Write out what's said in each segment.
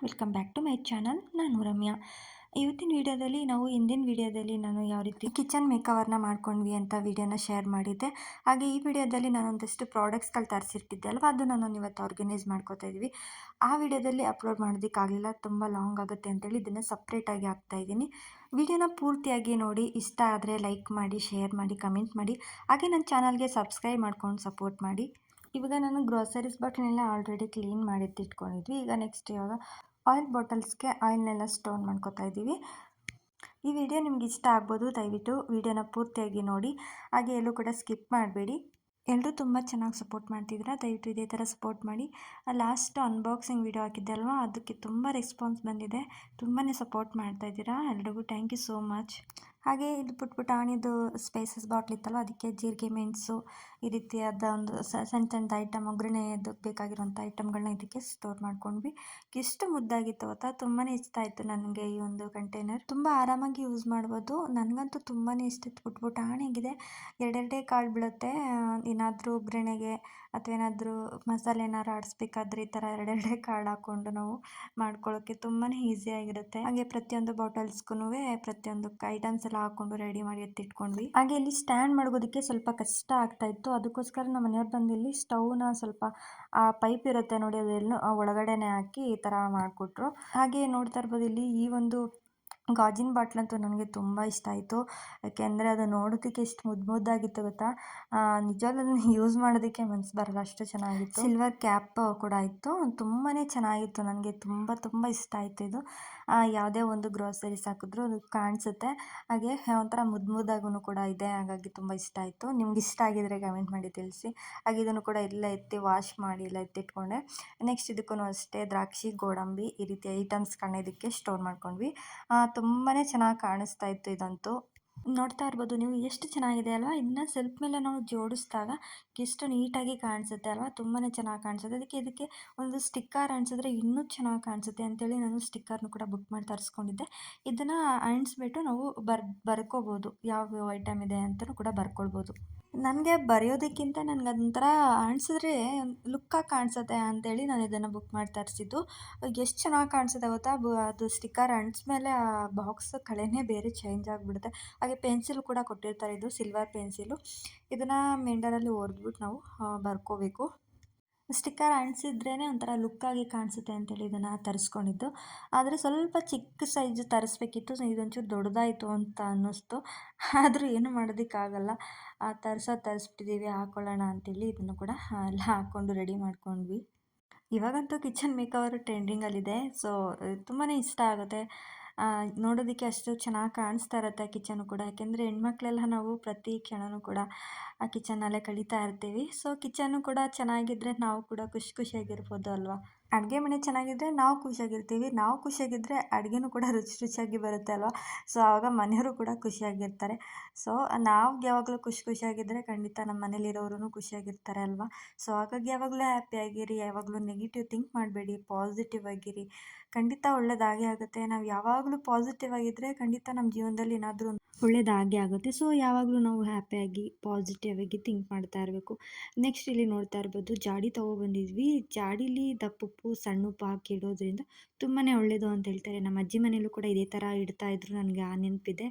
Welcome back to my channel. ನಾನು ರಮ್ಯಾ. ಇವತ್ತಿನ ವಿಡಿಯೋದಲ್ಲಿ ನಾವು ಹಿಂದಿನ ವಿಡಿಯೋದಲ್ಲಿ ನಾನು ಯಾವ ರೀತಿ ಕಿಚನ್ ಮೇಕವರ್ನ ಮಾಡ್ಕೊಂಡ್ವಿ ಅಂತ ವಿಡಿಯೋನ ಶೇರ್ ಮಾಡಿದ್ದೆ. ಹಾಗೆ ಈ ವಿಡಿಯೋದಲ್ಲಿ ನಾನು ಒಂದಷ್ಟು ಪ್ರಾಡಕ್ಟ್ಸ್ಗಳು ತರಿಸಿರ್ತಿದ್ದೆ ಅಲ್ವಾ, ಅದನ್ನು ನಾನು ಇವತ್ತು ಆರ್ಗನೈಸ್ ಮಾಡ್ಕೋತಾ ಇದ್ವಿ. ಆ ವಿಡಿಯೋದಲ್ಲಿ ಅಪ್ಲೋಡ್ ಮಾಡೋದಕ್ಕಾಗಲಿಲ್ಲ, ತುಂಬ ಲಾಂಗ್ ಆಗುತ್ತೆ ಅಂತೇಳಿ ಇದನ್ನು ಸಪ್ರೇಟಾಗಿ ಹಾಕ್ತಾಯಿದ್ದೀನಿ. ವಿಡಿಯೋನ ಪೂರ್ತಿಯಾಗಿ ನೋಡಿ, ಇಷ್ಟ ಆದರೆ ಲೈಕ್ ಮಾಡಿ, ಶೇರ್ ಮಾಡಿ, ಕಮೆಂಟ್ ಮಾಡಿ. ಹಾಗೆ ನನ್ನ ಚಾನಲ್ಗೆ ಸಬ್ಸ್ಕ್ರೈಬ್ ಮಾಡ್ಕೊಂಡು ಸಪೋರ್ಟ್ ಮಾಡಿ. ಇವಾಗ ನಾನು ಗ್ರೋಸರೀಸ್ ಬಾಟ್ಲನ್ನೆಲ್ಲ ಆಲ್ರೆಡಿ ಕ್ಲೀನ್ ಮಾಡಿ ಇಟ್ಕೊಂಡಿದ್ವಿ. ಈಗ ನೆಕ್ಸ್ಟ್ ಇವಾಗ ಆಯಿಲ್ ಬಾಟಲ್ಸ್ಗೆ ಆಯಿಲ್ನೆಲ್ಲ ಸ್ಟೋರ್ ಮಾಡ್ಕೊತಾ ಇದ್ದೀವಿ. ಈ ವಿಡಿಯೋ ನಿಮ್ಗೆ ಇಷ್ಟ ಆಗ್ಬೋದು, ದಯವಿಟ್ಟು ವಿಡಿಯೋನ ಪೂರ್ತಿಯಾಗಿ ನೋಡಿ. ಹಾಗೆ ಎಲ್ಲೂ ಕೂಡ ಸ್ಕಿಪ್ ಮಾಡಬೇಡಿ. ಎಲ್ಲರೂ ತುಂಬ ಚೆನ್ನಾಗಿ ಸಪೋರ್ಟ್ ಮಾಡ್ತಿದ್ದೀರಾ, ದಯವಿಟ್ಟು ಇದೇ ಥರ ಸಪೋರ್ಟ್ ಮಾಡಿ. ಲಾಸ್ಟ್ ಅನ್ಬಾಕ್ಸಿಂಗ್ ವಿಡಿಯೋ ಹಾಕಿದ್ದೆ ಅಲ್ವಾ, ಅದಕ್ಕೆ ತುಂಬ ರೆಸ್ಪಾನ್ಸ್ ಬಂದಿದೆ, ತುಂಬಾ ಸಪೋರ್ಟ್ ಮಾಡ್ತಾಯಿದ್ದೀರಾ. ಎಲ್ರಿಗೂ ಥ್ಯಾಂಕ್ ಯು ಸೋ ಮಚ್. ಹಾಗೆ ಇದು ಪುಟಾಣಿದು ಸ್ಪೈಸಸ್ ಬಾಟ್ಲ್ ಇತ್ತಲ್ವ, ಅದಕ್ಕೆ ಜೀರಿಗೆ, ಮೆಣಸು, ಈ ರೀತಿಯಾದ ಒಂದು ಸಣ್ಣ ಸಣ್ಣದು ಐಟಮ್, ಒಗ್ಗರಣೆದಕ್ಕೆ ಬೇಕಾಗಿರೋಂಥ ಐಟಮ್ಗಳನ್ನ ಇದಕ್ಕೆ ಸ್ಟೋರ್ ಮಾಡ್ಕೊಂಡ್ವಿ. ಎಷ್ಟು ಮುದ್ದಾಗಿತ್ತು ಗೊತ್ತಾ, ತುಂಬಾ ಇಷ್ಟ ಆಯಿತು ನನಗೆ ಈ ಒಂದು ಕಂಟೈನರ್. ತುಂಬ ಆರಾಮಾಗಿ ಯೂಸ್ ಮಾಡ್ಬೋದು. ನನಗಂತೂ ತುಂಬಾ ಇಷ್ಟ ಇತ್ತು. ಪುಟಾಣಿಗಿದೆ, ಎರಡೆರಡೇ ಕಾಳು ಬೀಳುತ್ತೆ. ಏನಾದರೂ ಒಗ್ಗರಣೆಗೆ ಅಥವಾ ಏನಾದರೂ ಮಸಾಲೆ ಏನಾರು ಆಡಿಸ್ಬೇಕಾದ್ರೆ ಈ ಥರ ಎರಡೆರಡೇ ಕಾಳು ಹಾಕ್ಕೊಂಡು ನಾವು ಮಾಡ್ಕೊಳ್ಳೋಕ್ಕೆ ತುಂಬಾ ಈಸಿಯಾಗಿರುತ್ತೆ. ಹಾಗೆ ಪ್ರತಿಯೊಂದು ಬಾಟಲ್ಸ್ಗೂ ಪ್ರತಿಯೊಂದು ಐಟಮ್ಸ್ ಎಲ್ಲ ಹಾಕ್ಕೊಂಡು ರೆಡಿ ಮಾಡಿ ಎತ್ತಿಟ್ಕೊಂಡ್ವಿ. ಹಾಗೆ ಇಲ್ಲಿ ಸ್ಟ್ಯಾಂಡ್ ಮಾಡೋದಕ್ಕೆ ಸ್ವಲ್ಪ ಕಷ್ಟ ಆಗ್ತಾ ಇತ್ತು. ಅದಕ್ಕೋಸ್ಕರ ನಮ್ಮ ಮನೆಯವ್ರು ಬಂದು ಇಲ್ಲಿ ಸ್ಟವ್ನ ಸ್ವಲ್ಪ ಆ ಪೈಪ್ ಇರುತ್ತೆ ನೋಡಿ, ಅದೆಲ್ಲ ಒಳಗಡೆನೆ ಹಾಕಿ ಈ ಥರ ಮಾಡಿಕೊಟ್ರು. ಹಾಗೆ ನೋಡ್ತಾ ಇರ್ಬೋದು ಇಲ್ಲಿ ಈ ಒಂದು ಗಾಜಿನ ಬಾಟ್ಲಂತೂ ನನಗೆ ತುಂಬ ಇಷ್ಟ ಆಯಿತು. ಯಾಕೆಂದರೆ ಅದು ನೋಡೋದಕ್ಕೆ ಎಷ್ಟು ಮುದ್ದಾಗಿತ್ತು ಗೊತ್ತಾ. ನಿಜವಾಗ್ಲೂ ಅದನ್ನು ಯೂಸ್ ಮಾಡೋದಕ್ಕೆ ಮನಸ್ಸು ಬರಲ್ಲ, ಅಷ್ಟು ಚೆನ್ನಾಗಿತ್ತು. ಸಿಲ್ವರ್ ಕ್ಯಾಪ್ ಕೂಡ ಇತ್ತು, ತುಂಬಾ ಚೆನ್ನಾಗಿತ್ತು. ನನಗೆ ತುಂಬ ಇಷ್ಟ ಆಯಿತು ಇದು. ಯಾವುದೇ ಒಂದು ಗ್ರೋಸರೀಸ್ ಹಾಕಿದ್ರು ಅದು ಕಾಣಿಸುತ್ತೆ. ಹಾಗೆ ಒಂಥರ ಮುದ್ದಾಗೂ ಕೂಡ ಇದೆ, ಹಾಗಾಗಿ ತುಂಬ ಇಷ್ಟ ಆಯಿತು. ನಿಮ್ಗೆ ಇಷ್ಟ ಆಗಿದ್ರೆ ಕಮೆಂಟ್ ಮಾಡಿ ತಿಳಿಸಿ. ಹಾಗೆ ಇದನ್ನು ಕೂಡ ಎಲ್ಲ ಎತ್ತಿ ವಾಶ್ ಮಾಡಿ ಎಲ್ಲ ಎತ್ತಿಟ್ಕೊಂಡೆ. ನೆಕ್ಸ್ಟ್ ಇದಕ್ಕೂ ಅಷ್ಟೇ ದ್ರಾಕ್ಷಿ, ಗೋಡಂಬಿ ಈ ರೀತಿ ಐಟಮ್ಸ್ಗಳನ್ನ ಇದಕ್ಕೆ ಸ್ಟೋರ್ ಮಾಡ್ಕೊಂಡ್ವಿ. ತುಂಬಾ ಚೆನ್ನಾಗಿ ಕಾಣಿಸ್ತಾ ಇತ್ತು ಇದಂತೂ. ನೋಡ್ತಾ ಇರ್ಬೋದು ನೀವು, ಎಷ್ಟು ಚೆನ್ನಾಗಿದೆ ಅಲ್ವಾ. ಇದನ್ನ ಸೆಲ್ಫ್ ಮೇಲೆ ನಾವು ಜೋಡಿಸಿದಾಗ ಎಷ್ಟು ನೀಟಾಗಿ ಕಾಣಿಸುತ್ತೆ ಅಲ್ವಾ, ತುಂಬಾ ಚೆನ್ನಾಗಿ ಕಾಣಿಸುತ್ತೆ. ಇದಕ್ಕೆ ಒಂದು ಸ್ಟಿಕ್ಕರ್ ಅಂಟಿಸಿದ್ರೆ ಇನ್ನೂ ಚೆನ್ನಾಗಿ ಕಾಣಿಸುತ್ತೆ ಅಂತೇಳಿ ನಾನು ಸ್ಟಿಕ್ಕರ್ನು ಕೂಡ ಬುಕ್ ಮಾಡಿ ತರಿಸ್ಕೊಂಡಿದ್ದೆ. ಇದನ್ನು ಅಂಟಿಸ್ಬಿಟ್ಟು ನಾವು ಬರ್ಕೋಬೋದು, ಯಾವ ಐಟಮ್ ಇದೆ ಅಂತಲೂ ಕೂಡ ಬರ್ಕೊಳ್ಬೋದು. ನನಗೆ ಬರೆಯೋದಕ್ಕಿಂತ ನನಗೆ ಅದೊಂಥರ ಅಂಟಿಸಿದ್ರೆ ಲುಕ್ಕಾಗಿ ಕಾಣಿಸುತ್ತೆ ಅಂತೇಳಿ ನಾನು ಇದನ್ನು ಬುಕ್ ಮಾಡಿ ತರಿಸಿದ್ದು. ಎಷ್ಟು ಚೆನ್ನಾಗಿ ಕಾಣಿಸುತ್ತೆ ಗೊತ್ತಾ. ಅದು ಸ್ಟಿಕ್ಕರ್ ಅಂಟಿಸ್ಮೇಲೆ ಆ ಬಾಕ್ಸ್ ಕಳೆನೇ ಬೇರೆ ಚೇಂಜ್ ಆಗಿಬಿಡುತ್ತೆ. ಹಾಗೆ ಪೆನ್ಸಿಲ್ ಕೂಡ ಕೊಟ್ಟಿರ್ತಾರೆ, ಇದು ಸಿಲ್ವರ್ ಪೆನ್ಸಿಲು. ಇದನ್ನು ಮೆಂಡರಲ್ಲಿ ಒರೆದ್ಬಿಟ್ಟು ನಾವು ಬರ್ಕೋಬೇಕು. ಸ್ಟಿಕ್ಕರ್ ಅಂಟಿಸಿದ್ರೇ ಒಂಥರ ಲುಕ್ಕಾಗಿ ಕಾಣಿಸುತ್ತೆ ಅಂತೇಳಿ ಇದನ್ನು ತರಿಸ್ಕೊಂಡಿದ್ದು. ಆದರೆ ಸ್ವಲ್ಪ ಚಿಕ್ಕ ಸೈಜ್ ತರಿಸ್ಬೇಕಿತ್ತು, ಇದೊಂಚೂರು ದೊಡ್ಡದಾಯಿತು ಅಂತ ಅನ್ನಿಸ್ತು. ಆದರೂ ಏನು ಮಾಡೋದಕ್ಕಾಗಲ್ಲ, ತರಿಸ್ಬಿಟ್ಟಿದ್ದೀವಿ, ಹಾಕ್ಕೊಳ್ಳೋಣ ಅಂತೇಳಿ ಇದನ್ನು ಕೂಡ ಎಲ್ಲ ಹಾಕ್ಕೊಂಡು ರೆಡಿ ಮಾಡ್ಕೊಂಡ್ವಿ. ಇವಾಗಂತೂ ಕಿಚನ್ ಮೇಕವರು ಟ್ರೆಂಡಿಂಗಲ್ಲಿದೆ. ಸೊ ತುಂಬಾ ಇಷ್ಟ ಆಗುತ್ತೆ. ನೋಡೋದಕ್ಕೆ ಅಷ್ಟು ಚೆನ್ನಾಗಿ ಕಾಣಿಸ್ತಾ ಇರುತ್ತೆ ಕಿಚನು ಕೂಡ. ಯಾಕೆಂದರೆ ಹೆಣ್ಮಕ್ಳೆಲ್ಲ ನಾವು ಪ್ರತಿ ಕ್ಷಣವೂ ಕೂಡ ಆ ಕಿಚನಲ್ಲೇ ಕಳೀತಾ ಇರ್ತೀವಿ. ಸೊ ಕಿಚನ್ನು ಕೂಡ ಚೆನ್ನಾಗಿದ್ದರೆ ನಾವು ಕೂಡ ಖುಷಿಯಾಗಿರ್ಬೋದು ಅಲ್ವಾ. ಅಡುಗೆ ಮನೆ ಚೆನ್ನಾಗಿದ್ದರೆ ನಾವು ಖುಷಿಯಾಗಿರ್ತೀವಿ, ನಾವು ಖುಷಿಯಾಗಿದ್ದರೆ ಅಡುಗೆನೂ ಕೂಡ ರುಚಿಯಾಗಿ ಬರುತ್ತೆ ಅಲ್ವಾ. ಸೊ ಆವಾಗ ಮನೆಯವರು ಕೂಡ ಖುಷಿಯಾಗಿರ್ತಾರೆ. ಸೊ ನಾವು ಯಾವಾಗಲೂ ಖುಷಿಯಾಗಿದ್ದರೆ ಖಂಡಿತ ನಮ್ಮ ಮನೇಲಿರೋರು ಖುಷಿಯಾಗಿರ್ತಾರೆ ಅಲ್ವಾ. ಸೊ ಹಾಗಾಗಿ ಯಾವಾಗಲೂ ಹ್ಯಾಪಿಯಾಗಿರಿ, ಯಾವಾಗಲೂ ನೆಗೆಟಿವ್ ಥಿಂಕ್ ಮಾಡಬೇಡಿ, ಪಾಸಿಟಿವ್ ಆಗಿರಿ. ಖಂಡಿತ ಒಳ್ಳೆಯದಾಗೇ ಆಗುತ್ತೆ. ನಾವು ಯಾವಾಗಲೂ ಪಾಸಿಟಿವ್ ಆಗಿದ್ದರೆ ಖಂಡಿತ ನಮ್ಮ ಜೀವನದಲ್ಲಿ ಏನಾದರೂ ಒಳ್ಳೆಯದಾಗೇ ಆಗುತ್ತೆ. ಸೊ ಯಾವಾಗಲೂ ನಾವು ಹ್ಯಾಪಿಯಾಗಿ ಪಾಸಿಟಿವ್ ಆಗಿ ಥಿಂಕ್ ಮಾಡ್ತಾ ಇರಬೇಕು. ನೆಕ್ಸ್ಟ್ ಇಲ್ಲಿ ನೋಡ್ತಾ ಇರ್ಬೋದು, ಜಾಡಿ ತೊಗೊಬಂದಿದ್ವಿ. ಜಾಡೀಲಿ ದಪ್ಪುಪ್ಪು, ಸಣ್ಣ ಉಪ್ಪು ಹಾಕಿ ಇಡೋದ್ರಿಂದ ತುಂಬಾ ಒಳ್ಳೆಯದು ಅಂತ ಹೇಳ್ತಾರೆ. ನಮ್ಮ ಅಜ್ಜಿ ಮನೆಯಲ್ಲೂ ಕೂಡ ಇದೇ ಥರ ಇಡ್ತಾಯಿದ್ರು, ನನಗೆ ಆ ನೆನಪಿದೆ.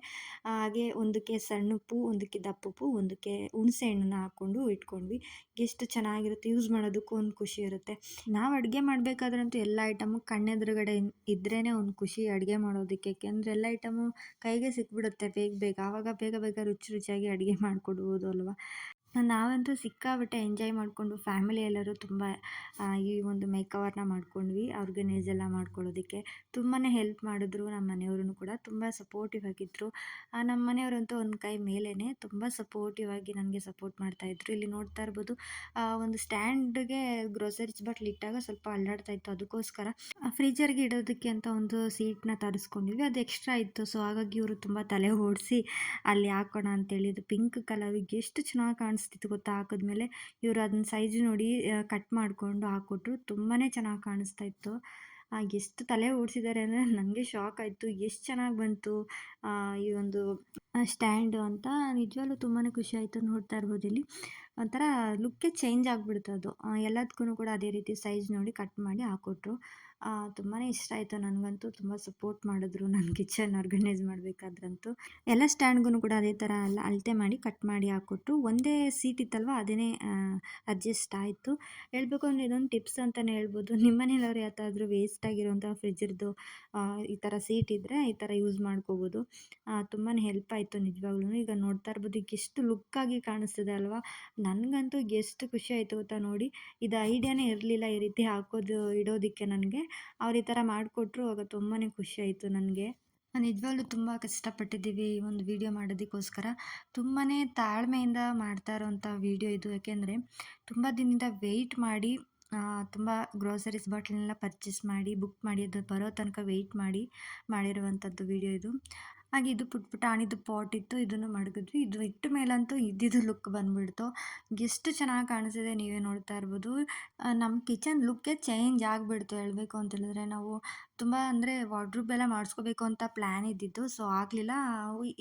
ಹಾಗೆ ಒಂದಕ್ಕೆ ಸಣ್ಣ ಉಪ್ಪು, ಒಂದಕ್ಕೆ ದಪ್ಪುಪ್ಪು, ಒಂದಕ್ಕೆ ಹುಣಸೆ ಹಣ್ಣನ್ನ ಹಾಕ್ಕೊಂಡು ಇಟ್ಕೊಂಡ್ವಿ. ಎಷ್ಟು ಚೆನ್ನಾಗಿರುತ್ತೆ, ಯೂಸ್ ಮಾಡೋದಕ್ಕೂ ಒಂದು ಖುಷಿ ಇರುತ್ತೆ. ನಾವು ಅಡುಗೆ ಮಾಡಬೇಕಾದ್ರಂತೂ ಎಲ್ಲ ಐಟಮು ಕಣ್ಣೆದುರುಗಡೆ ಇದ್ರೇ ಒಂದು ಖುಷಿ ಅಡುಗೆ ಮಾಡೋದಕ್ಕೆ. ಯಾಕೆಂದರೆ ಎಲ್ಲ ಐಟಮು ಕೈಗೆ ಸಿಕ್ಬಿಡುತ್ತೆ ಬೇಗ. ಆವಾಗ ಬೇಗ ರುಚಿಯಾಗಿ ಅಡುಗೆ ಮಾಡಿಕೊಡ್ಬೋದು ಅಲ್ವಾ. ನಾವಂತೂ ಸಿಕ್ಕಾಪಟ್ಟೆ ಎಂಜಾಯ್ ಮಾಡಿಕೊಂಡು ಫ್ಯಾಮಿಲಿ ಎಲ್ಲರೂ ತುಂಬ ಈ ಒಂದು ಮೇಕವರ್ನ ಮಾಡ್ಕೊಂಡ್ವಿ. ಆರ್ಗನೈಸ್ ಎಲ್ಲ ಮಾಡ್ಕೊಳ್ಳೋದಕ್ಕೆ ತುಂಬಾ ಹೆಲ್ಪ್ ಮಾಡಿದ್ರು. ನಮ್ಮ ಮನೆಯವ್ರೂ ಕೂಡ ತುಂಬ ಸಪೋರ್ಟಿವ್ ಆಗಿದ್ದರು. ನಮ್ಮ ಮನೆಯವರಂತೂ ಒಂದು ಕೈ ಮೇಲೇ ತುಂಬ ಸಪೋರ್ಟಿವ್ ಆಗಿ ನನಗೆ ಸಪೋರ್ಟ್ ಮಾಡ್ತಾಯಿದ್ರು. ಇಲ್ಲಿ ನೋಡ್ತಾ ಇರ್ಬೋದು, ಒಂದು ಸ್ಟ್ಯಾಂಡ್ಗೆ ಗ್ರೋಸರೀಸ್ ಬಾಟ್ಲ್ ಇಟ್ಟಾಗ ಸ್ವಲ್ಪ ಅಲ್ಲಾಡ್ತಾ ಇತ್ತು. ಅದಕ್ಕೋಸ್ಕರ ಫ್ರೀಜರ್ಗೆ ಇಡೋದಕ್ಕೆ ಅಂತ ಒಂದು ಸೀಟ್ನ ತರಿಸ್ಕೊಂಡಿದ್ವಿ, ಅದು ಎಕ್ಸ್ಟ್ರಾ ಇತ್ತು. ಸೊ ಹಾಗಾಗಿ ಇವರು ತುಂಬ ತಲೆ ಓಡಿಸಿ ಅಲ್ಲಿ ಹಾಕೋಣ ಅಂತೇಳಿ, ಇದು ಪಿಂಕ್ ಕಲರ್ ಎಷ್ಟು ಚೆನ್ನಾಗಿ ಕಾಣಿಸ್ತಿತ್ತು ಗೊತ್ತಾ. ಹಾಕಿದ್ಮೇಲೆ ಇವರು ಅದನ್ನ ಸೈಜ್ ನೋಡಿ ಕಟ್ ಮಾಡಿಕೊಂಡು ಹಾಕ್ಕೊಟ್ರು. ತುಂಬಾ ಚೆನ್ನಾಗಿ ಕಾಣಿಸ್ತಾ ಇತ್ತು. ಎಷ್ಟು ತಲೆ ಓಡಿಸಿದ್ದಾರೆ ಅಂದರೆ ನನಗೆ ಶಾಕ್ ಆಯಿತು, ಎಷ್ಟು ಚೆನ್ನಾಗಿ ಬಂತು ಈ ಒಂದು ಸ್ಟ್ಯಾಂಡು ಅಂತ. ನಿಜವಾಗ್ಲೂ ತುಂಬಾ ಖುಷಿ ಆಯಿತು. ನೋಡ್ತಾ ಇರ್ಬೋದು ಇಲ್ಲಿ ಒಂಥರ ಲುಕ್ಕೇ ಚೇಂಜ್ ಆಗಿಬಿಡ್ತು ಅದು. ಎಲ್ಲದಕ್ಕೂ ಕೂಡ ಅದೇ ರೀತಿ ಸೈಜ್ ನೋಡಿ ಕಟ್ ಮಾಡಿ ಹಾಕ್ಕೊಟ್ರು. ತುಂಬಾ ಇಷ್ಟ ಆಯಿತು ನನಗಂತೂ. ತುಂಬ ಸಪೋರ್ಟ್ ಮಾಡಿದ್ರು ನನ್ನ ಕಿಚನ್ ಆರ್ಗನೈಸ್ ಮಾಡಬೇಕಾದ್ರಂತೂ. ಎಲ್ಲ ಸ್ಟ್ಯಾಂಡ್ಗೂ ಕೂಡ ಅದೇ ಥರ ಎಲ್ಲ ಅಳತೆ ಮಾಡಿ ಕಟ್ ಮಾಡಿ ಹಾಕ್ಕೊಟ್ರು. ಒಂದೇ ಸೀಟ್ ಇತ್ತಲ್ವ ಅದೇ ಅಡ್ಜಸ್ಟ್ ಆಯಿತು. ಹೇಳ್ಬೇಕು ಅಂದರೆ ಇದೊಂದು ಟಿಪ್ಸ್ ಅಂತಲೇ ಹೇಳ್ಬೋದು. ನಿಮ್ಮ ಮನೇಲವ್ರು ಯಾವತ್ತಾದ್ರೂ ವೇಸ್ಟ್ ಆಗಿರೋಂಥ ಫ್ರಿಜ್ಜರ್ದು ಈ ಥರ ಸೀಟ್ ಇದ್ದರೆ ಈ ಥರ ಯೂಸ್ ಮಾಡ್ಕೋಬೋದು. ತುಂಬಾ ಹೆಲ್ಪ್ ಆಯಿತು ನಿಜವಾಗ್ಲೂ. ಈಗ ನೋಡ್ತಾ ಇರ್ಬೋದು ಈಗ ಎಷ್ಟು ಲುಕ್ಕಾಗಿ ಕಾಣಿಸ್ತಿದೆ ಅಲ್ವಾ. ನನಗಂತೂ ಎಷ್ಟು ಖುಷಿ ಆಯಿತು ಗೊತ್ತಾ ನೋಡಿ. ಇದು ಐಡಿಯಾನೇ ಇರಲಿಲ್ಲ ಈ ರೀತಿ ಹಾಕೋದು ಇಡೋದಕ್ಕೆ ನನಗೆ. ಅವ್ರು ಈ ಥರ ಮಾಡಿಕೊಟ್ರು. ಆಗ ತುಂಬಾ ಖುಷಿ ಆಯಿತು ನನಗೆ. ನಿಜವಾಗ್ಲೂ ತುಂಬ ಕಷ್ಟಪಟ್ಟಿದ್ದೀವಿ ಈ ಒಂದು ವಿಡಿಯೋ ಮಾಡೋದಕ್ಕೋಸ್ಕರ. ತುಂಬಾ ತಾಳ್ಮೆಯಿಂದ ಮಾಡ್ತಾ ಇರೋವಂಥ ವಿಡಿಯೋ ಇದು. ಯಾಕೆಂದರೆ ತುಂಬ ದಿನದಿಂದ ವೆಯ್ಟ್ ಮಾಡಿ ತುಂಬ ಗ್ರೋಸರೀಸ್ ಬಾಟ್ಲನ್ನೆಲ್ಲ ಪರ್ಚೇಸ್ ಮಾಡಿ ಬುಕ್ ಮಾಡಿ ಅದು ಬರೋ ತನಕ ವೆಯ್ಟ್ ಮಾಡಿ ಮಾಡಿರುವಂಥದ್ದು ವಿಡಿಯೋ ಇದು. ಹಾಗೆ ಇದು ಪುಟಾಣಿದು ಪಾಟ್ ಇತ್ತು, ಇದನ್ನು ಮಡಗಿದ್ವಿ. ಇದು ಇಟ್ಟ ಮೇಲಂತೂ ಇದ್ದಿದ್ದು ಲುಕ್ ಬಂದುಬಿಡ್ತು. ಎಷ್ಟು ಚೆನ್ನಾಗಿ ಕಾಣಿಸ್ತಿದೆ ನೀವೇ ನೋಡ್ತಾ ಇರ್ಬೋದು. ನಮ್ಮ ಕಿಚನ್ ಲುಕ್ಕೇ ಚೇಂಜ್ ಆಗಿಬಿಡ್ತು ಹೇಳಬೇಕು ಅಂತ ಹೇಳಿದ್ರೆ. ನಾವು ತುಂಬ ಅಂದರೆ ವಾರ್ಡ್ರೋಬ್ ಎಲ್ಲ ಮಾಡಿಸ್ಕೋಬೇಕು ಅಂತ ಪ್ಲ್ಯಾನ್ ಇದ್ದಿದ್ದು. ಸೊ ಆಗಲಿಲ್ಲ.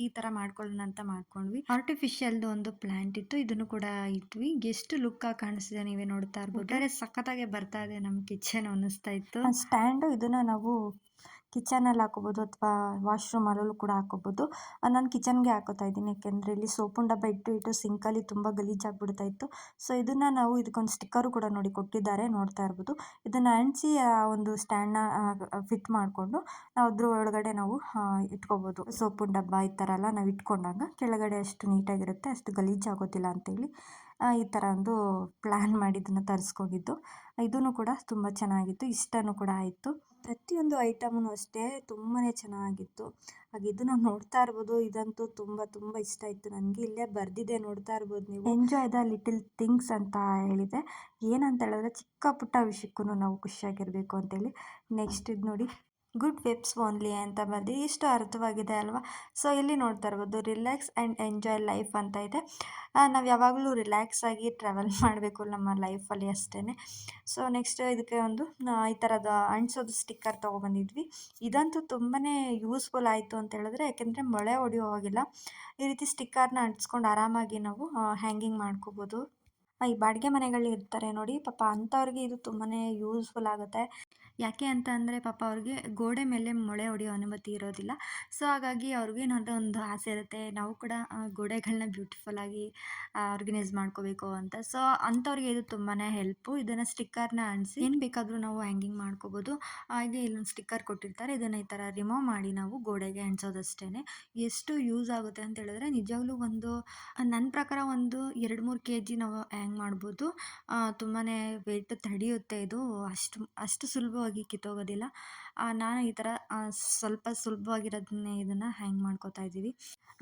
ಈ ಥರ ಮಾಡ್ಕೊಳ್ಳೋಣ ಅಂತ ಮಾಡ್ಕೊಂಡ್ವಿ. ಆರ್ಟಿಫಿಷಿಯಲ್ದು ಒಂದು ಪ್ಲ್ಯಾಂಟ್ ಇತ್ತು, ಇದನ್ನು ಕೂಡ ಇಟ್ವಿ. ಎಷ್ಟು ಲುಕ್ಕಾಗಿ ಕಾಣಿಸ್ತಿದೆ ನೀವೇ ನೋಡ್ತಾ ಇರ್ಬೋದು. ಒಟ್ಟಾರೆ ಸಖತ್ತಾಗೆ ಬರ್ತಾ ಇದೆ ನಮ್ಮ ಕಿಚನ್ ಅನ್ನಿಸ್ತಾ ಇತ್ತು. ಸ್ಟ್ಯಾಂಡು ಇದನ್ನು ನಾವು ಕಿಚನಲ್ಲಿ ಹಾಕೋಬೋದು ಅಥವಾ ವಾಶ್ರೂಮಲ್ಲೂ ಕೂಡ ಹಾಕೋಬೋದು. ನಾನು ಕಿಚನ್ಗೆ ಹಾಕೋತಾ ಇದ್ದೀನಿ. ಯಾಕೆಂದರೆ ಇಲ್ಲಿ ಸೋಪಿನ ಡಬ್ಬ ಇಟ್ಟು ಸಿಂಕಲ್ಲಿ ತುಂಬ ಗಲೀಜಾಗಿಬಿಡ್ತಾ ಇತ್ತು. ಸೊ ಇದನ್ನು ನಾವು ಇದಕ್ಕೊಂದು ಸ್ಟಿಕ್ಕರು ಕೂಡ ನೋಡಿ ಕೊಟ್ಟಿದ್ದಾರೆ, ನೋಡ್ತಾ ಇರ್ಬೋದು. ಇದನ್ನು ಅಂಟಿಸಿ ಒಂದು ಸ್ಟ್ಯಾಂಡ್ನ ಫಿಟ್ ಮಾಡಿಕೊಂಡು ನಾವು ಅದ್ರ ಒಳಗಡೆ ನಾವು ಇಟ್ಕೋಬೋದು. ಸೋಪಿನ ಡಬ್ಬ ಈ ಥರ ಎಲ್ಲ ನಾವು ಇಟ್ಕೊಂಡಾಗ ಕೆಳಗಡೆ ಅಷ್ಟು ನೀಟಾಗಿರುತ್ತೆ, ಅಷ್ಟು ಗಲೀಜಾಗೋದಿಲ್ಲ ಅಂತೇಳಿ ಈ ಥರ ಒಂದು ಪ್ಲ್ಯಾನ್ ಮಾಡಿ ಇದನ್ನು ತರಿಸ್ಕೊಂಡಿದ್ದು. ಇದೂ ಕೂಡ ತುಂಬ ಚೆನ್ನಾಗಿತ್ತು, ಇಷ್ಟನೂ ಕೂಡ ಆಯಿತು. ಪ್ರತಿಯೊಂದು ಐಟಮೂ ಅಷ್ಟೇ ತುಂಬಾ ಚೆನ್ನಾಗಿತ್ತು. ಹಾಗೆ ಇದನ್ನು ನೋಡ್ತಾ ಇರ್ಬೋದು. ಇದಂತೂ ತುಂಬ ಇಷ್ಟ ಆಯಿತು ನನಗೆ. ಇಲ್ಲೇ ಬರೆದಿದೆ ನೋಡ್ತಾ ಇರ್ಬೋದು ನೀವು. ಎಂಜಾಯ್ ದ ಲಿಟಲ್ ಥಿಂಗ್ಸ್ ಅಂತ ಹೇಳಿದೆ. ಏನಂತ ಹೇಳಿದ್ರೆ ಚಿಕ್ಕ ಪುಟ್ಟ ವಿಷಯಕ್ಕೂ ನಾವು ಖುಷಿಯಾಗಿರಬೇಕು ಅಂತೇಳಿ. ನೆಕ್ಸ್ಟ್ ಇದು ನೋಡಿ, ಗುಡ್ ವೆಬ್ಸ್ ಓನ್ಲಿ ಅಂತ ಬರೆದು ಎಷ್ಟು ಅರ್ಥವಾಗಿದೆ ಅಲ್ವಾ. ಸೊ ಇಲ್ಲಿ ನೋಡ್ತಾ ಇರ್ಬೋದು ರಿಲ್ಯಾಕ್ಸ್ ಆ್ಯಂಡ್ ಎಂಜಾಯ್ ಲೈಫ್ ಅಂತ ಇದೆ. ನಾವು ಯಾವಾಗಲೂ ರಿಲ್ಯಾಕ್ಸ್ ಆಗಿ ಟ್ರಾವೆಲ್ ಮಾಡಬೇಕು ನಮ್ಮ ಲೈಫಲ್ಲಿ ಅಷ್ಟೇ. ಸೊ ನೆಕ್ಸ್ಟ್ ಇದಕ್ಕೆ ಒಂದು ಈ ಥರದ ಅಂಟಿಸೋದು ಸ್ಟಿಕ್ಕರ್ ತೊಗೊಬಂದಿದ್ವಿ. ಇದಂತೂ ತುಂಬಾ ಯೂಸ್ಫುಲ್ ಆಯಿತು ಅಂತ ಹೇಳಿದ್ರೆ. ಯಾಕೆಂದರೆ ಮೊಳೆ ಹೊಡೆಯೋ ಹೋಗಿಲ್ಲ. ಈ ರೀತಿ ಸ್ಟಿಕ್ಕರ್ನ ಅಂಟಿಸ್ಕೊಂಡು ಆರಾಮಾಗಿ ನಾವು ಹ್ಯಾಂಗಿಂಗ್ ಮಾಡ್ಕೋಬೋದು. ಈ ಬಾಡಿಗೆ ಮನೆಗಳು ಇರ್ತಾರೆ ನೋಡಿ, ಪಾಪ ಅಂಥವ್ರಿಗೆ ಇದು ತುಂಬಾ ಯೂಸ್ಫುಲ್ ಆಗುತ್ತೆ. ಯಾಕೆ ಅಂತ ಅಂದರೆ ಪಾಪ ಅವ್ರಿಗೆ ಗೋಡೆ ಮೇಲೆ ಮೊಳೆ ಹೊಡೆಯೋ ಅನುಮತಿ ಇರೋದಿಲ್ಲ. ಸೊ ಹಾಗಾಗಿ ಅವ್ರಿಗೇನಾದರೂ ಒಂದು ಆಸೆ ಇರುತ್ತೆ, ನಾವು ಕೂಡ ಗೋಡೆಗಳನ್ನ ಬ್ಯೂಟಿಫುಲ್ಲಾಗಿ ಆರ್ಗನೈಸ್ ಮಾಡ್ಕೋಬೇಕು ಅಂತ. ಸೊ ಅಂಥವ್ರಿಗೆ ಇದು ತುಂಬಾ ಹೆಲ್ಪು. ಇದನ್ನು ಸ್ಟಿಕ್ಕರ್ನ ಅಂಟಿಸಿ ಏನು ಬೇಕಾದರೂ ನಾವು ಹ್ಯಾಂಗಿಂಗ್ ಮಾಡ್ಕೋಬೋದು. ಹಾಗೆ ಇಲ್ಲೊಂದು ಸ್ಟಿಕ್ಕರ್ ಕೊಟ್ಟಿರ್ತಾರೆ, ಇದನ್ನು ಈ ಥರ ರಿಮೂವ್ ಮಾಡಿ ನಾವು ಗೋಡೆಗೆ ಅಂಟಿಸೋದಷ್ಟೇ. ಎಷ್ಟು ಯೂಸ್ ಆಗುತ್ತೆ ಅಂತ ಹೇಳಿದ್ರೆ ನಿಜವಾಗ್ಲೂ ಒಂದು ನನ್ನ ಪ್ರಕಾರ ಒಂದು 2-3 kg ನಾವು ಹ್ಯಾಂಗ್ ಮಾಡ್ಬೋದು. ತುಂಬಾ ವೆಯ್ಟ್ ತಡೆಯುತ್ತೆ ಇದು. ಅಷ್ಟು ಸುಲಭವಾಗಿ ಕಿತ್ತೋಗೋದಿಲ್ಲ. ನಾನು ಈ ಥರ ಸ್ವಲ್ಪ ಸುಲಭವಾಗಿರೋದನ್ನೇ ಇದನ್ನು ಹ್ಯಾಂಗ್ ಮಾಡ್ಕೋತಾ ಇದ್ದೀವಿ.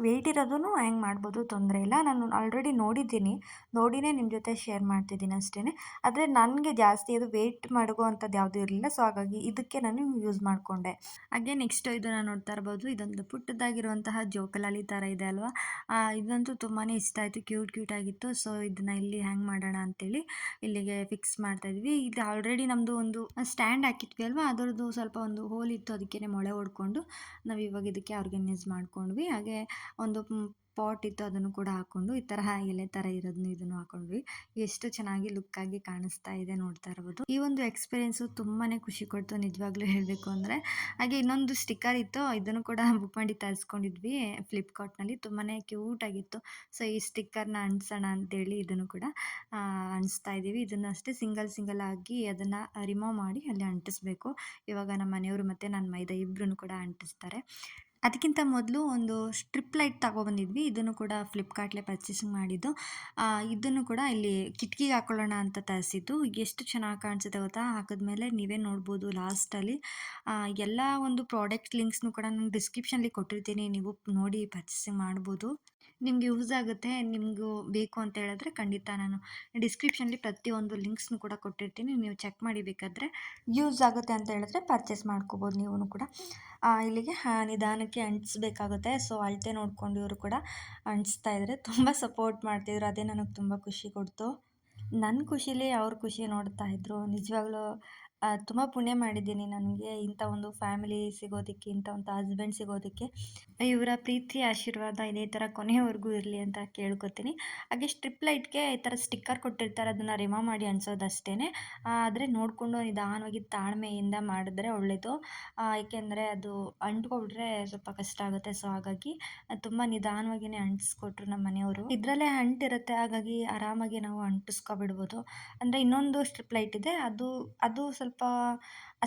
ವೆಯ್ಟ್ ಇರೋದನ್ನು ಹ್ಯಾಂಗ್ ಮಾಡ್ಬೋದು, ತೊಂದರೆ ಇಲ್ಲ. ನಾನು ಆಲ್ರೆಡಿ ನೋಡಿನೇ ನಿಮ್ಮ ಜೊತೆ ಶೇರ್ ಮಾಡ್ತಿದ್ದೀನಿ ಅಷ್ಟೇ. ಆದರೆ ನನಗೆ ಜಾಸ್ತಿ ಅದು ವೆಯ್ಟ್ ಮಡಗುವಂಥದ್ದು ಯಾವುದೂ ಇರಲಿಲ್ಲ. ಸೊ ಹಾಗಾಗಿ ಇದಕ್ಕೆ ನಾನು ಯೂಸ್ ಮಾಡಿಕೊಂಡೆ. ಹಾಗೆ ನೆಕ್ಸ್ಟು ಇದನ್ನು ನೋಡ್ತಾ ಇರ್ಬೋದು. ಇದೊಂದು ಪುಟ್ಟದಾಗಿರುವಂತಹ ಜೋಕಾಲಿ ಥರ ಇದೆ ಅಲ್ವಾ. ಇದಂತೂ ತುಂಬಾ ಇಷ್ಟ ಆಯಿತು, ಕ್ಯೂಟ್ ಆಗಿತ್ತು. ಸೊ ಇದನ್ನು ಇಲ್ಲಿ ಹ್ಯಾಂಗ್ ಮಾಡೋಣ ಅಂತೇಳಿ ಇಲ್ಲಿಗೆ ಫಿಕ್ಸ್ ಮಾಡ್ತಾಯಿದ್ವಿ. ಇದು ಆಲ್ರೆಡಿ ನಮ್ಮದು ಒಂದು ಸ್ಟ್ಯಾಂಡ್ ಹಾಕಿದ್ವಿ ಅಲ್ವಾ, ಅದರದ್ದು ಸ್ವಲ್ಪ ಒಂದು ಹೋಲ್ ಇತ್ತು, ಅದಕ್ಕೇ ಮೊಳೆ ಹೊಡ್ಕೊಂಡು ನಾವು ಇವಾಗ ಇದಕ್ಕೆ ಆರ್ಗನೈಸ್ ಮಾಡ್ಕೊಂಡ್ವಿ. ಹಾಗೆ ಒಂದು ಪಾಟ್ ಇತ್ತು, ಅದನ್ನು ಕೂಡ ಹಾಕ್ಕೊಂಡು ಈ ಥರ ಎಲೆ ಥರ ಇರೋದನ್ನು ಇದನ್ನು ಹಾಕೊಂಡ್ವಿ. ಎಷ್ಟು ಚೆನ್ನಾಗಿ ಲುಕ್ಕಾಗಿ ಕಾಣಿಸ್ತಾ ಇದೆ ನೋಡ್ತಾ ಇರ್ಬೋದು. ಈ ಒಂದು ಎಕ್ಸ್ಪೀರಿಯೆನ್ಸು ತುಂಬಾ ಖುಷಿ ಕೊಡ್ತು ನಿಜವಾಗ್ಲೂ ಹೇಳಬೇಕು ಅಂದರೆ. ಹಾಗೆ ಇನ್ನೊಂದು ಸ್ಟಿಕ್ಕರ್ ಇತ್ತು, ಇದನ್ನು ಕೂಡ ಬುಕ್ ಮಾಡಿ ತರಿಸ್ಕೊಂಡಿದ್ವಿ ಫ್ಲಿಪ್ಕಾರ್ಟ್ನಲ್ಲಿ. ತುಂಬಾ ಕ್ಯೂಟಾಗಿತ್ತು. ಸೊ ಈ ಸ್ಟಿಕ್ಕರ್ನ ಅಂಟಿಸೋಣ ಅಂತೇಳಿ ಇದನ್ನು ಕೂಡ ಅಂಟಿಸ್ತಾ ಇದ್ದೀವಿ. ಇದನ್ನು ಅಷ್ಟೇ ಸಿಂಗಲ್ ಆಗಿ ಅದನ್ನು ರಿಮೂವ್ ಮಾಡಿ ಅಲ್ಲಿ ಅಂಟಿಸ್ಬೇಕು. ಇವಾಗ ನಮ್ಮ ಮನೆಯವರು ಮತ್ತು ನನ್ನ ಮೈದ ಇಬ್ಬರೂ ಕೂಡ ಅಂಟಿಸ್ತಾರೆ. ಅದಕ್ಕಿಂತ ಮೊದಲು ಒಂದು ಸ್ಟ್ರಿಪ್ ಲೈಟ್ ತಗೊಬಂದಿದ್ವಿ. ಇದನ್ನು ಕೂಡ ಫ್ಲಿಪ್ಕಾರ್ಟ್ಲೇ ಪರ್ಚೇಸಿಂಗ್ ಮಾಡಿದ್ದು. ಇದನ್ನು ಕೂಡ ಇಲ್ಲಿ ಕಿಟಕಿಗೆ ಹಾಕೊಳ್ಳೋಣ ಅಂತ ತರಿಸಿದ್ದು. ಎಷ್ಟು ಚೆನ್ನಾಗಿ ಕಾಣಿಸುತ್ತೆ ಗೊತ್ತಾ. ಹಾಕಿದ್ಮೇಲೆ ನೀವೇ ನೋಡ್ಬೋದು ಲಾಸ್ಟಲ್ಲಿ ಎಲ್ಲ ಒಂದು ಪ್ರಾಡಕ್ಟ್ ಲಿಂಕ್ಸ್ನು ಕೂಡ ನಾನು ಡಿಸ್ಕ್ರಿಪ್ಷನ್ಲಿ ಕೊಟ್ಟಿರ್ತೀನಿ, ನೀವು ನೋಡಿ ಪರ್ಚೇಸಿಂಗ್ ಮಾಡ್ಬೋದು. ನಿಮಗೆ ಯೂಸ್ ಆಗುತ್ತೆ, ನಿಮಗೂ ಬೇಕು ಅಂತ ಹೇಳಿದ್ರೆ ಖಂಡಿತ ನಾನು ಡಿಸ್ಕ್ರಿಪ್ಷನ್ಲಿ ಪ್ರತಿಯೊಂದು ಲಿಂಕ್ಸ್ನು ಕೂಡ ಕೊಟ್ಟಿರ್ತೀನಿ, ನೀವು ಚೆಕ್ ಮಾಡಿ ಬೇಕಾದರೆ. ಯೂಸ್ ಆಗುತ್ತೆ ಅಂತ ಹೇಳಿದ್ರೆ ಪರ್ಚೇಸ್ ಮಾಡ್ಕೋಬೋದು ನೀವು ಕೂಡ. ಇಲ್ಲಿಗೆ ನಿಧಾನಕ್ಕೆ ಅಂಟಿಸ್ಬೇಕಾಗುತ್ತೆ. ಸೊ ಅಳತೆ ನೋಡ್ಕೊಂಡು ಇವರು ಕೂಡ ಅಂಟಿಸ್ತಾ ಇದ್ದಾರೆ. ತುಂಬ ಸಪೋರ್ಟ್ ಮಾಡ್ತಿದ್ರು, ಅದೇ ನನಗೆ ತುಂಬ ಖುಷಿ ಕೊಡ್ತು. ನನ್ನ ಖುಷಿಲಿ ಅವ್ರ ಖುಷಿ ನೋಡ್ತಾ ಇದ್ರು. ನಿಜವಾಗ್ಲೂ ತುಂಬ ಪುಣ್ಯ ಮಾಡಿದ್ದೀನಿ ನನಗೆ ಇಂಥ ಒಂದು ಫ್ಯಾಮಿಲಿ ಸಿಗೋದಕ್ಕೆ, ಇಂಥ ಒಂದು ಹಸ್ಬೆಂಡ್ ಸಿಗೋದಕ್ಕೆ. ಇವರ ಪ್ರೀತಿ ಆಶೀರ್ವಾದ ಇದೇ ಥರ ಕೊನೆಯವರೆಗೂ ಇರಲಿ ಅಂತ ಕೇಳ್ಕೊತೀನಿ. ಹಾಗೆ ಸ್ಟ್ರಿಪ್ ಲೈಟ್‌ಗೆ ಈ ಥರ ಸ್ಟಿಕ್ಕರ್ ಕೊಟ್ಟಿರ್ತಾರೆ, ಅದನ್ನು ರಿಮೂವ್ ಮಾಡಿ ಅಂಟಿಸೋದಷ್ಟೇನೆ. ಆದರೆ ನೋಡಿಕೊಂಡು ನಿಧಾನವಾಗಿ ತಾಳ್ಮೆಯಿಂದ ಮಾಡಿದ್ರೆ ಒಳ್ಳೆಯದು. ಏಕೆಂದರೆ ಅದು ಅಂಟ್ಕೊಬಿಟ್ರೆ ಸ್ವಲ್ಪ ಕಷ್ಟ ಆಗುತ್ತೆ. ಸೊ ಹಾಗಾಗಿ ತುಂಬ ನಿಧಾನವಾಗಿಯೇ ಅಂಟಿಸ್ಕೊಟ್ರು ನಮ್ಮ ಮನೆಯವರು. ಇದರಲ್ಲೇ ಅಂಟಿರುತ್ತೆ, ಹಾಗಾಗಿ ಆರಾಮಾಗಿ ನಾವು ಅಂಟಿಸ್ಕೊಬಿಡ್ಬೋದು. ಅಂದರೆ ಇನ್ನೊಂದು ಸ್ಟ್ರಿಪ್ ಲೈಟ್ ಇದೆ, ಅದು ಸ್ವಲ್ಪ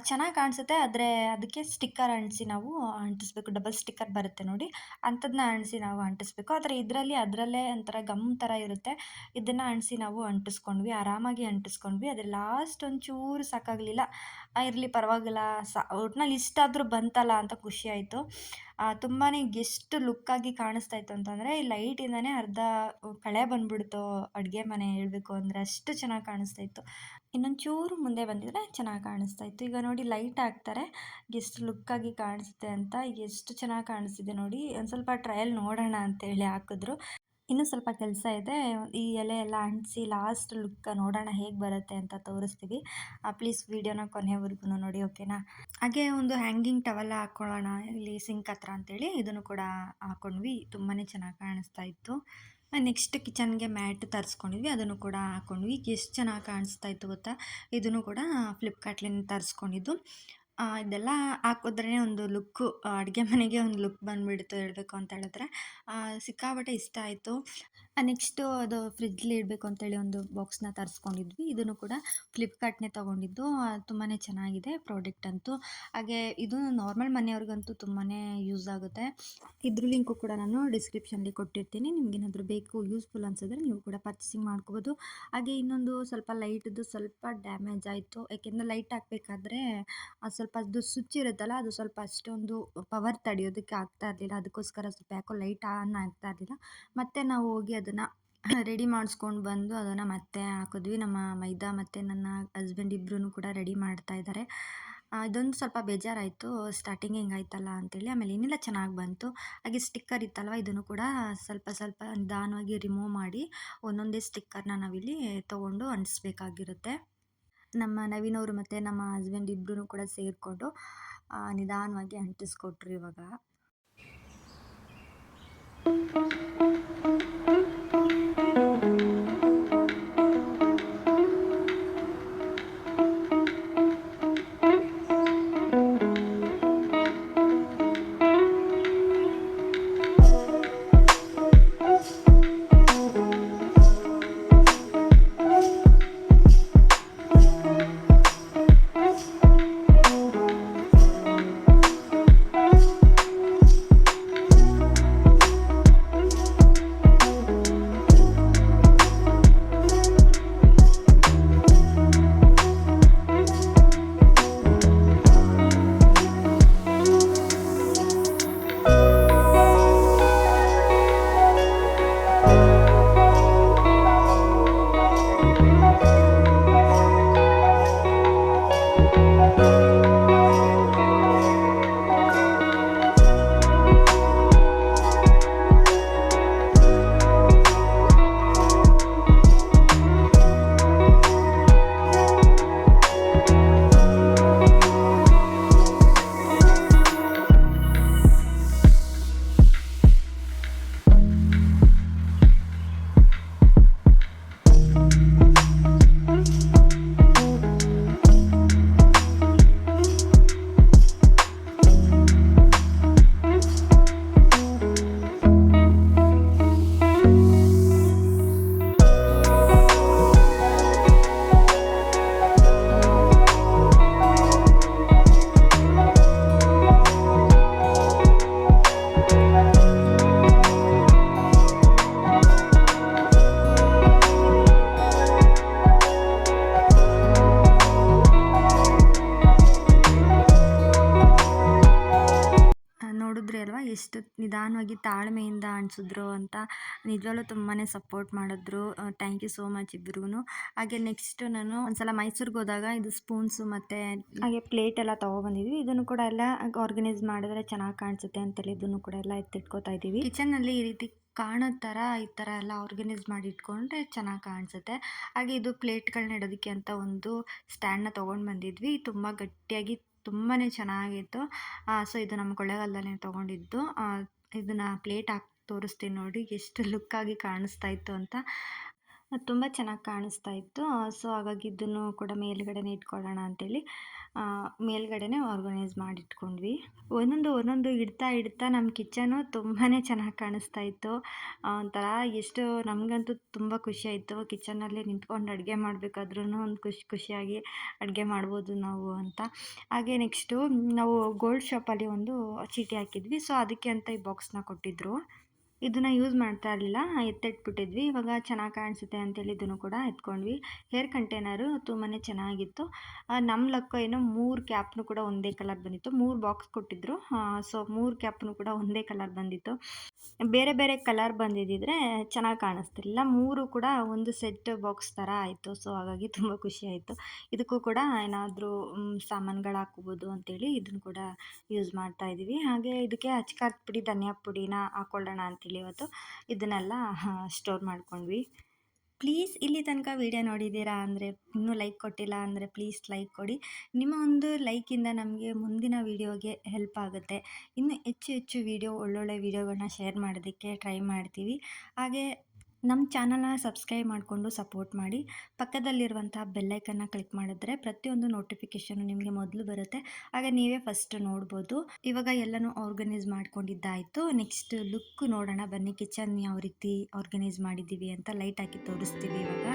ಚೆನ್ನಾಗಿ ಕಾಣಿಸುತ್ತೆ. ಆದರೆ ಅದಕ್ಕೆ ಸ್ಟಿಕ್ಕರ್ ಅಂಟಿಸಿ ನಾವು ಅಂಟಿಸ್ಬೇಕು. ಡಬಲ್ ಸ್ಟಿಕ್ಕರ್ ಬರುತ್ತೆ ನೋಡಿ, ಅಂಥದ್ದನ್ನ ಅಂಟಿಸಿ ನಾವು ಅಂಟಿಸ್ಬೇಕು. ಆದರೆ ಇದರಲ್ಲಿ ಅದರಲ್ಲೇ ಒಂಥರ ಗಮ್ ಥರ ಇರುತ್ತೆ. ಇದನ್ನು ಅಂಟಿಸಿ ನಾವು ಅಂಟಿಸ್ಕೊಂಡ್ವಿ, ಆರಾಮಾಗಿ ಅಂಟಿಸ್ಕೊಂಡ್ವಿ. ಆದರೆ ಲಾಸ್ಟ್ ಒಂಚೂರು ಸಾಕಾಗಲಿಲ್ಲ. ಇರಲಿ ಪರವಾಗಿಲ್ಲ, ಒಟ್ನಲ್ಲಿ ಇಷ್ಟಾದರೂ ಬಂತಲ್ಲ ಅಂತ ಖುಷಿ ಆಯಿತು. ತುಂಬಾ ಎಷ್ಟು ಲುಕ್ಕಾಗಿ ಕಾಣಿಸ್ತಾ ಇತ್ತು ಅಂತಂದರೆ, ಈ ಲೈಟಿಂದನೇ ಅರ್ಧ ಕಳೆ ಬಂದ್ಬಿಡ್ತು ಅಡುಗೆ ಮನೆ ಹೇಳಬೇಕು ಅಂದರೆ, ಅಷ್ಟು ಚೆನ್ನಾಗಿ ಕಾಣಿಸ್ತಾ ಇತ್ತು. ಇನ್ನೊಂಚೂರು ಮುಂದೆ ಬಂದಿದ್ರೆ ಚೆನ್ನಾಗಿ ಕಾಣಿಸ್ತಾ ಇತ್ತು. ಈಗ ನೋಡಿ ಲೈಟ್ ಹಾಕ್ತಾರೆ, ಎಷ್ಟು ಲುಕ್ಕಾಗಿ ಕಾಣಿಸುತ್ತೆ ಅಂತ. ಈಗ ಎಷ್ಟು ಚೆನ್ನಾಗಿ ಕಾಣಿಸ್ತಿದೆ ನೋಡಿ. ಒಂದು ಸ್ವಲ್ಪ ಟ್ರಯಲ್ ನೋಡೋಣ ಅಂತೇಳಿ ಹಾಕಿದ್ರು. ಇನ್ನೂ ಸ್ವಲ್ಪ ಕೆಲಸ ಇದೆ. ಈ ಎಲೆ ಎಲ್ಲ ಅಂಟಿಸಿ ಲಾಸ್ಟ್ ಲುಕ್ ನೋಡೋಣ ಹೇಗೆ ಬರುತ್ತೆ ಅಂತ ತೋರಿಸ್ತೀವಿ. ಪ್ಲೀಸ್ ವಿಡಿಯೋನ ಕೊನೆವರೆಗೂ ನೋಡಿ, ಓಕೆನಾ? ಹಾಗೆ ಒಂದು ಹ್ಯಾಂಗಿಂಗ್ ಟವಲ್ ಹಾಕ್ಕೊಳ್ಳೋಣ ಇಲ್ಲಿ ಸಿಂಕ್ ಹತ್ರ ಅಂತೇಳಿ ಇದನ್ನು ಕೂಡ ಹಾಕ್ಕೊಂಡ್ವಿ. ತುಂಬಾ ಚೆನ್ನಾಗಿ ಕಾಣಿಸ್ತಾ ಇತ್ತು. ನೆಕ್ಸ್ಟ್ ಕಿಚನ್ಗೆ ಮ್ಯಾಟ್ ತರಿಸ್ಕೊಂಡಿದ್ವಿ, ಅದನ್ನು ಕೂಡ ಹಾಕ್ಕೊಂಡ್ವಿ. ಎಷ್ಟು ಚೆನ್ನಾಗಿ ಕಾಣಿಸ್ತಾ ಇತ್ತು ಗೊತ್ತಾ? ಇದನ್ನು ಕೂಡ ಫ್ಲಿಪ್ಕಾರ್ಟ್ಲಿಂದ ತರಿಸ್ಕೊಂಡಿದ್ದು. ಇದೆಲ್ಲ ಹಾಕಿದ್ರೇ ಒಂದು ಲುಕ್ಕು, ಅಡುಗೆ ಮನೆಗೆ ಒಂದು ಲುಕ್ ಬಂದುಬಿಡ್ತು ಹೇಳಬೇಕು ಅಂತ ಹೇಳಿದ್ರೆ. ಸಿಕ್ಕಾಪಟ್ಟೆ ಇಷ್ಟ ಆಯಿತು. ನೆಕ್ಸ್ಟು ಅದು ಫ್ರಿಜ್ಲಿ ಇಡಬೇಕು ಅಂತೇಳಿ ಒಂದು ಬಾಕ್ಸ್ನ ತರಿಸ್ಕೊಂಡಿದ್ವಿ. ಇದನ್ನು ಕೂಡ ಫ್ಲಿಪ್ಕಾರ್ಟ್ನೇ ತೊಗೊಂಡಿದ್ದು. ತುಂಬಾ ಚೆನ್ನಾಗಿದೆ ಪ್ರಾಡಕ್ಟ್ ಅಂತೂ. ಹಾಗೆ ಇದು ನಾರ್ಮಲ್ ಮನೆಯವ್ರಿಗಂತೂ ತುಂಬಾ ಯೂಸ್ ಆಗುತ್ತೆ. ಇದ್ರ ಲಿಂಕು ಕೂಡ ನಾನು ಡಿಸ್ಕ್ರಿಪ್ಷನ್ಲಿ ಕೊಟ್ಟಿರ್ತೀನಿ. ನಿಮಗೇನಾದರೂ ಬೇಕು, ಯೂಸ್ಫುಲ್ ಅನಿಸಿದ್ರೆ ನೀವು ಕೂಡ ಪರ್ಚೇಸಿಂಗ್ ಮಾಡ್ಕೋಬೋದು. ಹಾಗೆ ಇನ್ನೊಂದು ಸ್ವಲ್ಪ ಲೈಟ್ದು ಸ್ವಲ್ಪ ಡ್ಯಾಮೇಜ್ ಆಯಿತು. ಯಾಕೆಂದರೆ ಲೈಟ್ ಹಾಕಬೇಕಾದ್ರೆ ಸ್ವಲ್ಪ ಅದು ಸ್ವಿಚ್ ಇರುತ್ತಲ್ಲ, ಅದು ಸ್ವಲ್ಪ ಅಷ್ಟೊಂದು ಪವರ್ ತಡೆಯೋದಕ್ಕೆ ಆಗ್ತಾ ಇರಲಿಲ್ಲ. ಅದಕ್ಕೋಸ್ಕರ ಸ್ವಲ್ಪ ಯಾಕೋ ಲೈಟ್ ಆನ್ ಆಗ್ತಾ ಇರಲಿಲ್ಲ. ಮತ್ತು ನಾವು ಹೋಗಿ ಅದನ್ನು ರೆಡಿ ಮಾಡಿಸ್ಕೊಂಡು ಬಂದು ಅದನ್ನು ಮತ್ತೆ ಹಾಕಿದ್ವಿ. ನಮ್ಮ ಮೈದಾ ಮತ್ತು ನನ್ನ ಹಸ್ಬೆಂಡ್ ಇಬ್ಬರೂ ಕೂಡ ರೆಡಿ ಮಾಡ್ತಾ ಇದ್ದಾರೆ. ಇದೊಂದು ಸ್ವಲ್ಪ ಬೇಜಾರಾಯಿತು, ಸ್ಟಾರ್ಟಿಂಗ್ ಹಿಂಗಾಯ್ತಲ್ಲ ಅಂತೇಳಿ. ಆಮೇಲೆ ಏನಿಲ್ಲ, ಚೆನ್ನಾಗಿ ಬಂತು. ಹಾಗೆ ಸ್ಟಿಕ್ಕರ್ ಇತ್ತಲ್ವ, ಇದನ್ನು ಕೂಡ ಸ್ವಲ್ಪ ಸ್ವಲ್ಪ ನಿಧಾನವಾಗಿ ರಿಮೂವ್ ಮಾಡಿ ಒಂದೊಂದೇ ಸ್ಟಿಕ್ಕರ್ನ ನಾವಿಲ್ಲಿ ತೊಗೊಂಡು ಅಂಟಿಸ್ಬೇಕಾಗಿರುತ್ತೆ. ನಮ್ಮ ನವೀನವರು ಮತ್ತು ನಮ್ಮ ಹಸ್ಬೆಂಡ್ ಇಬ್ಬರೂ ಕೂಡ ಸೇರಿಕೊಂಡು ನಿಧಾನವಾಗಿ ಅಂಟಿಸ್ಕೊಟ್ರು ಇವಾಗ. ಎಷ್ಟು ನಿಧಾನವಾಗಿ ತಾಳ್ಮೆಯಿಂದ ಅಂಟಿಸಿದ್ರು ಅಂತ. ನಿಜವಾಗ್ಲೂ ತುಂಬಾ ಸಪೋರ್ಟ್ ಮಾಡಿದ್ರು. ಥ್ಯಾಂಕ್ ಯು ಸೋ ಮಚ್ ಇಬ್ರಿಗೂ. ಹಾಗೆ ನೆಕ್ಸ್ಟ್ ನಾನು ಒಂದ್ಸಲ ಮೈಸೂರಿಗೆ ಹೋದಾಗ ಇದು ಸ್ಪೂನ್ಸು ಮತ್ತು ಹಾಗೆ ಪ್ಲೇಟ್ ಎಲ್ಲ ತೊಗೊಬಂದಿದ್ವಿ. ಇದನ್ನು ಕೂಡ ಎಲ್ಲ ಆರ್ಗನೈಸ್ ಮಾಡಿದ್ರೆ ಚೆನ್ನಾಗಿ ಕಾಣಿಸುತ್ತೆ ಅಂತೇಳಿ ಇದನ್ನು ಕೂಡ ಎಲ್ಲ ಎತ್ತಿಟ್ಕೋತಾ ಇದ್ದೀವಿ. ಕಿಚನ್ನಲ್ಲಿ ಈ ರೀತಿ ಕಾಣೋ ಥರ ಈ ಥರ ಎಲ್ಲ ಆರ್ಗನೈಸ್ ಮಾಡಿ ಇಟ್ಕೊಂಡ್ರೆ ಚೆನ್ನಾಗಿ ಕಾಣಿಸುತ್ತೆ. ಹಾಗೆ ಇದು ಪ್ಲೇಟ್‌ಗಳನ್ನ ಇಡೋದಕ್ಕೆ ಅಂತ ಒಂದು ಸ್ಟ್ಯಾಂಡ್‌ನ ತೊಗೊಂಡು ಬಂದಿದ್ವಿ. ತುಂಬ ಗಟ್ಟಿಯಾಗಿ ತುಂಬಾ ಚೆನ್ನಾಗಿತ್ತು. ಸೊ ಇದು ನಮ್ಮ ಕೊಳ್ಳೇಗಾಲದಲ್ಲೇ ತೊಗೊಂಡಿದ್ದು. ಇದನ್ನ ಪ್ಲೇಟ್ ಹಾಕಿ ತೋರಿಸ್ತೀನಿ ನೋಡಿ ಎಷ್ಟು ಲುಕ್ಕಾಗಿ ಕಾಣಿಸ್ತಾ ಇತ್ತು ಅಂತ. ತುಂಬ ಚೆನ್ನಾಗಿ ಕಾಣಿಸ್ತಾ ಇತ್ತು. ಸೊ ಹಾಗಾಗಿ ಇದನ್ನು ಕೂಡ ಮೇಲ್ಗಡೆನೇ ಇಟ್ಕೊಳ್ಳೋಣ ಅಂತೇಳಿ ಮೇಲ್ಗಡೆನೇ ಆರ್ಗನೈಸ್ ಮಾಡಿಟ್ಕೊಂಡ್ವಿ. ಒಂದೊಂದು ಇಡ್ತಾ ನಮ್ಮ ಕಿಚನು ತುಂಬಾ ಚೆನ್ನಾಗಿ ಕಾಣಿಸ್ತಾ ಇತ್ತು. ಒಂಥರ ಎಷ್ಟು ನಮಗಂತೂ ತುಂಬ ಖುಷಿಯಾಯಿತು. ಕಿಚನಲ್ಲಿ ನಿಂತ್ಕೊಂಡು ಅಡುಗೆ ಮಾಡಬೇಕಾದ್ರೂ ಒಂದು ಖುಷಿಯಾಗಿ ಅಡುಗೆ ಮಾಡ್ಬೋದು ನಾವು ಅಂತ. ಹಾಗೆ ನೆಕ್ಸ್ಟು ನಾವು ಗೋಲ್ಡ್ ಶಾಪಲ್ಲಿ ಒಂದು ಚೀಟಿ ಹಾಕಿದ್ವಿ. ಸೊ ಅದಕ್ಕೆ ಅಂತ ಈ ಬಾಕ್ಸ್‌ನ ಕೊಟ್ಟಿದ್ದರು. ಇದನ್ನ ಯೂಸ್ ಮಾಡ್ತಾ ಇರಲಿಲ್ಲ. ಎತ್ತಿಟ್ಬಿಟ್ಟಿದ್ವಿ. ಇವಾಗ ಚೆನ್ನಾಗಿ ಕಾಣಿಸುತ್ತೆ ಅಂತೇಳಿ ಇದನ್ನು ಕೂಡ ಎತ್ಕೊಂಡ್ವಿ. ಹೇರ್ ಕಂಟೈನರು ತುಂಬಾ ಚೆನ್ನಾಗಿತ್ತು. ನಮ್ಮ ಲಕ್ ಏನೋ 3 ಕ್ಯಾಪ್‌ನು ಕೂಡ ಒಂದೇ ಕಲರ್ ಬಂದಿತ್ತು. 3 ಬಾಕ್ಸ್ ಕೊಟ್ಟಿದ್ದರು. ಸೊ 3 ಕ್ಯಾಪ್‌ನು ಕೂಡ ಒಂದೇ ಕಲರ್ ಬಂದಿತ್ತು. ಬೇರೆ ಬೇರೆ ಕಲರ್ ಬಂದಿದ್ದಿದ್ರೆ ಚೆನ್ನಾಗಿ ಕಾಣಿಸ್ತಿರ್ಲಿಲ್ಲ. 3 ಕೂಡ ಒಂದು ಸೆಟ್ ಬಾಕ್ಸ್ ಥರ ಆಯಿತು. ಸೊ ಹಾಗಾಗಿ ತುಂಬ ಖುಷಿಯಾಯಿತು. ಇದಕ್ಕೂ ಕೂಡ ಏನಾದರೂ ಸಾಮಾನುಗಳು ಹಾಕ್ಕೋಬೋದು ಅಂತೇಳಿ ಇದನ್ನು ಕೂಡ ಯೂಸ್ ಮಾಡ್ತಾ ಇದ್ದೀವಿ. ಹಾಗೆ ಇದಕ್ಕೆ ಅಚ್ಕಾರದ ಪುಡಿ, ಧನಿಯಾ ಪುಡಿನ ಹಾಕ್ಕೊಳ್ಳೋಣ ಅಂತೇಳಿ ಇವತ್ತು ಇದನ್ನೆಲ್ಲ ಸ್ಟೋರ್ ಮಾಡ್ಕೊಂಡ್ವಿ. ಪ್ಲೀಸ್ ಇಲ್ಲಿ ತನಕ ವಿಡಿಯೋ ನೋಡಿದ್ದೀರಾ ಅಂದರೆ, ಇನ್ನೂ ಲೈಕ್ ಕೊಟ್ಟಿಲ್ಲ ಅಂದರೆ ಪ್ಲೀಸ್ ಲೈಕ್ ಕೊಡಿ. ನಿಮ್ಮ ಒಂದು ಲೈಕಿಂದ ನಮಗೆ ಮುಂದಿನ ವೀಡಿಯೋಗೆ ಹೆಲ್ಪ್ ಆಗುತ್ತೆ. ಇನ್ನೂ ಹೆಚ್ಚು ವೀಡಿಯೋ ಒಳ್ಳೊಳ್ಳೆ ವೀಡಿಯೋಗಳನ್ನ ಶೇರ್ ಮಾಡೋದಕ್ಕೆ ಟ್ರೈ ಮಾಡ್ತೀವಿ. ಹಾಗೆ ನಮ್ಮ ಚಾನಲ್ನ ಸಬ್ಸ್ಕ್ರೈಬ್ ಮಾಡಿಕೊಂಡು ಸಪೋರ್ಟ್ ಮಾಡಿ. ಪಕ್ಕದಲ್ಲಿರುವಂಥ ಬೆಲ್ಲೈಕನ್ನ ಕ್ಲಿಕ್ ಮಾಡಿದ್ರೆ ಪ್ರತಿಯೊಂದು ನೋಟಿಫಿಕೇಷನು ನಿಮಗೆ ಮೊದಲು ಬರುತ್ತೆ. ಆಗ ನೀವೇ ಫಸ್ಟ್ ನೋಡ್ಬೋದು. ಇವಾಗ ಎಲ್ಲನೂ ಆರ್ಗನೈಸ್ ಮಾಡ್ಕೊಂಡಿದ್ದಾಯಿತು. ನೆಕ್ಸ್ಟ್ ಲುಕ್ ನೋಡೋಣ ಬನ್ನಿ. ಕಿಚನ್ ಯಾವ ರೀತಿ ಆರ್ಗನೈಸ್ ಮಾಡಿದ್ದೀವಿ ಅಂತ ಲೈಟ್ ಹಾಕಿ ತೋರಿಸ್ತೀವಿ ಇವಾಗ.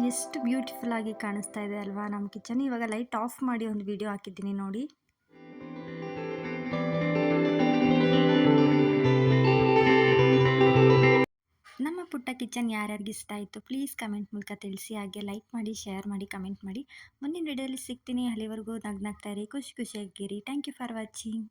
ಎಷ್ಟು ಬ್ಯೂಟಿಫುಲ್ ಆಗಿ ಕಾಣಿಸ್ತಾ ಇದೆ ಅಲ್ವಾ ನಮ್ಮ ಕಿಚನ್. ಇವಾಗ ಲೈಟ್ ಆಫ್ ಮಾಡಿ ಒಂದು ವಿಡಿಯೋ ಹಾಕಿದ್ದೀನಿ ನೋಡಿ. ನಮ್ಮ ಪುಟ್ಟ ಕಿಚನ್ ಯಾರ್ಯಾರಿಗೆ ಇಷ್ಟ ಆಯಿತು ಪ್ಲೀಸ್ ಕಮೆಂಟ್ ಮೂಲಕ ತಿಳಿಸಿ. ಹಾಗೆ ಲೈಕ್ ಮಾಡಿ, ಶೇರ್ ಮಾಡಿ, ಕಮೆಂಟ್ ಮಾಡಿ. ಮುಂದಿನ ವಿಡಿಯೋಲಿ ಸಿಗ್ತೀನಿ. ಅಲ್ಲಿವರೆಗೂ ನಗ್ನಗ್ತಾ ಇರಿ, ಖುಷಿಯಾಗಿರಿ. Thank you for watching.